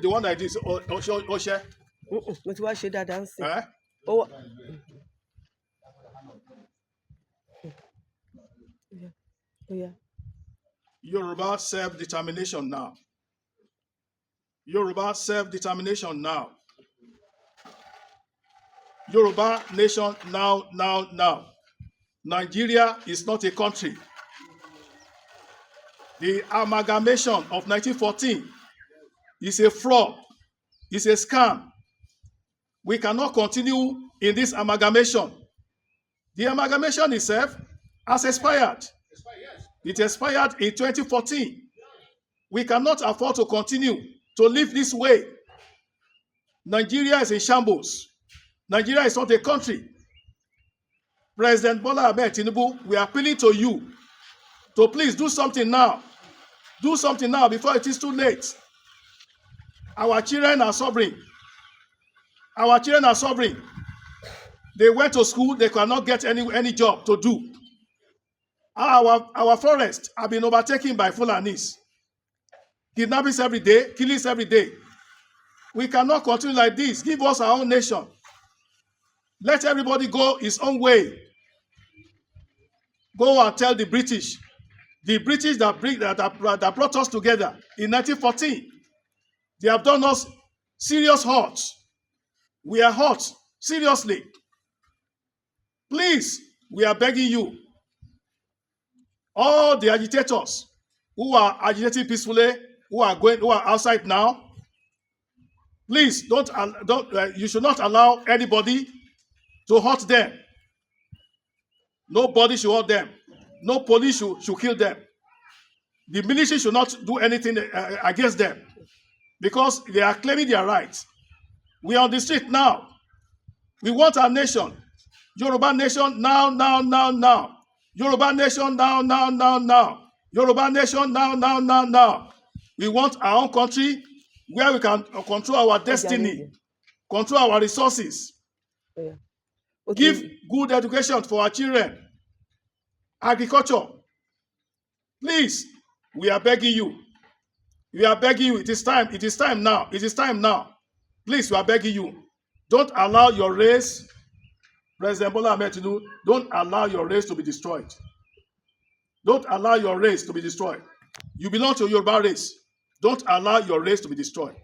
The one like this, Oshe. Mo ti wá ṣe dáadáa ń sìn. Eh? Ó wà. Ó yá. Yoruba self-determination now. Yoruba self-determination now. Yoruba nation now, now, now. Nigeria is not a country. The amalgamation of 1914 is a fraud, is a scam. We cannot continue in this amalgamation. The amalgamation itself has expired. It expired in 2014. We cannot afford to continue to live this way. Nigeria is in shambles. Nigeria is not a country. President Bola Ahmed Tinubu, we are appealing to you to please do something now. Do something now before it is too late. Our children are suffering. Our children are suffering. They went to school, they cannot get any job to do. Our forests have been overtaken by Fulanis. Kidnappings every day, killings every day. We cannot continue like this. Give us our own nation. Let everybody go his own way. Go and tell the British that brought us together in 1914. They have done us serious hurt. We are hurt, seriously. Please, we are begging you, all the agitators who are agitating peacefully, who are outside now, please you should not allow anybody to hurt them. Nobody should hurt them. No police should kill them. The military should not do anything against them because they are claiming their rights. We are on the street now. We want our nation. Yoruba nation now, now, now, now. Yoruba nation now, now, now, now. Yoruba nation now, now, now, now. We want our own country where we can control our destiny, control our resources, give good education for our children, agriculture. Please, we are begging you. We are begging you. It is time. It is time now. It is time now. Please, we are begging you. Don't allow your race, President Bola Ahmed Tinubu, don't allow your race to be destroyed. Don't allow your race to be destroyed. You belong to your Yoruba race. Don't allow your race to be destroyed.